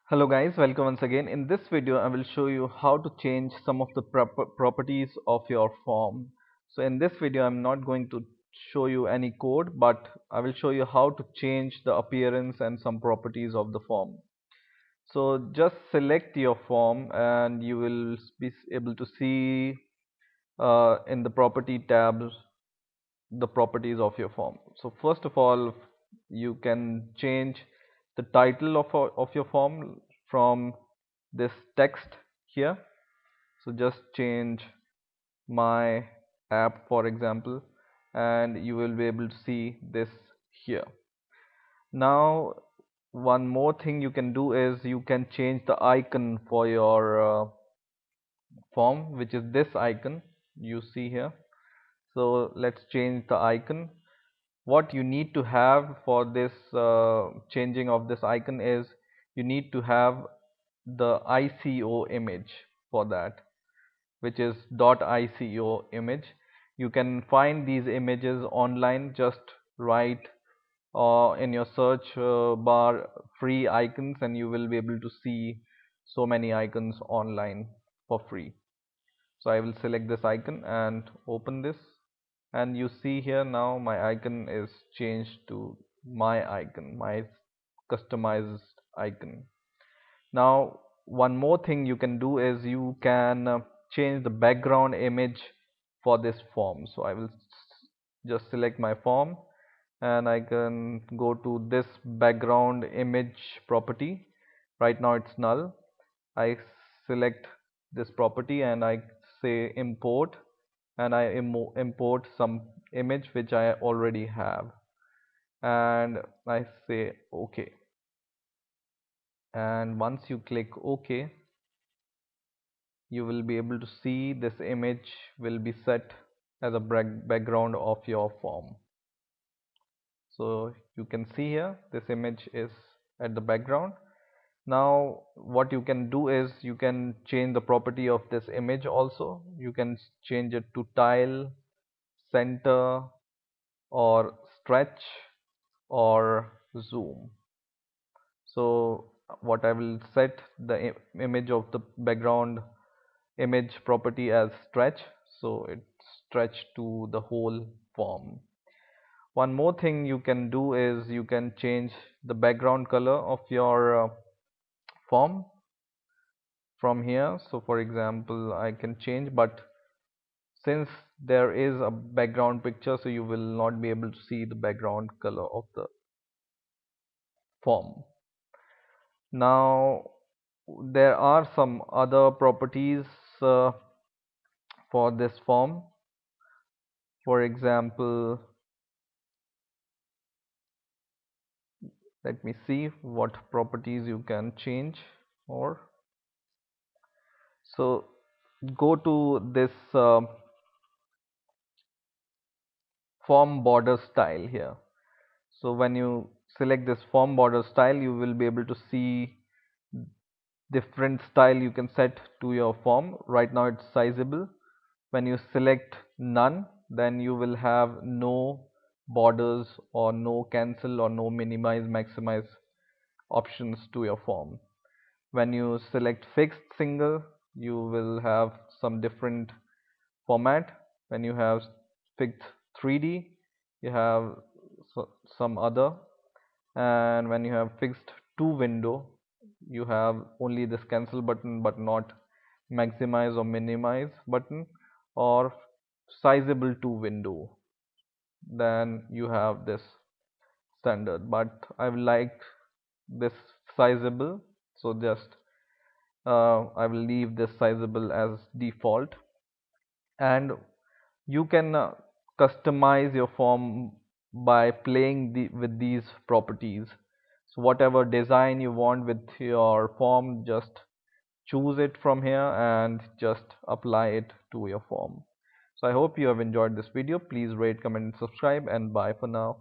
Hello guys, welcome once again. In this video, I will show you how to change some of the properties of your form. So in this video, I'm not going to show you any code, but I will show you how to change the appearance and some properties of the form. So just select your form and you will be able to see in the property tabs the properties of your form. So first of all, you can change the title of your form from this text here. So just change my app for example, and you will be able to see this here. Now one more thing you can do is you can change the icon for your form, which is this icon you see here. So let's change the icon. What you need to have for this changing of this icon is you need to have the ICO image for that, which is .ico image. You can find these images online. Just write in your search bar free icons and you will be able to see so many icons online for free. So I will select this icon and open this, and you see here now my icon is changed to my icon, my customized icon. Now one more thing you can do is you can change the background image for this form. So I will just select my form and I can go to this background image property. Right now it's null. I select this property and I say import, and I import some image which I already have, and I say OK. And once you click OK, you will be able to see this image will be set as a background of your form. So you can see here this image is at the background. Now what you can do is you can change the property of this image also. You can change it to tile, center, or stretch, or zoom. So what I will set the image of the background image property as stretch, so it stretch to the whole form. One more thing you can do is you can change the background color of your form from here. So for example, I can change, but since there is a background picture, so you will not be able to see the background color of the form. Now there are some other properties uh, for this form. For example, let me see what properties you can change. Or so go to this form border style here. So when you select this form border style, you will be able to see different style you can set to your form. Right now it's sizable. When you select none, then you will have no borders or no cancel or no minimize maximize options to your form. When you select fixed single, you will have some different format. When you have fixed 3D, you have some other, and when you have fixed to window, you have only this cancel button but not maximize or minimize button, or sizable to window, then you have this standard. But I will like this sizable, so just I will leave this sizable as default. And you can customize your form by playing with these properties. So whatever design you want with your form, just choose it from here and just apply it to your form. So I hope you have enjoyed this video. Please rate, comment and subscribe, and bye for now.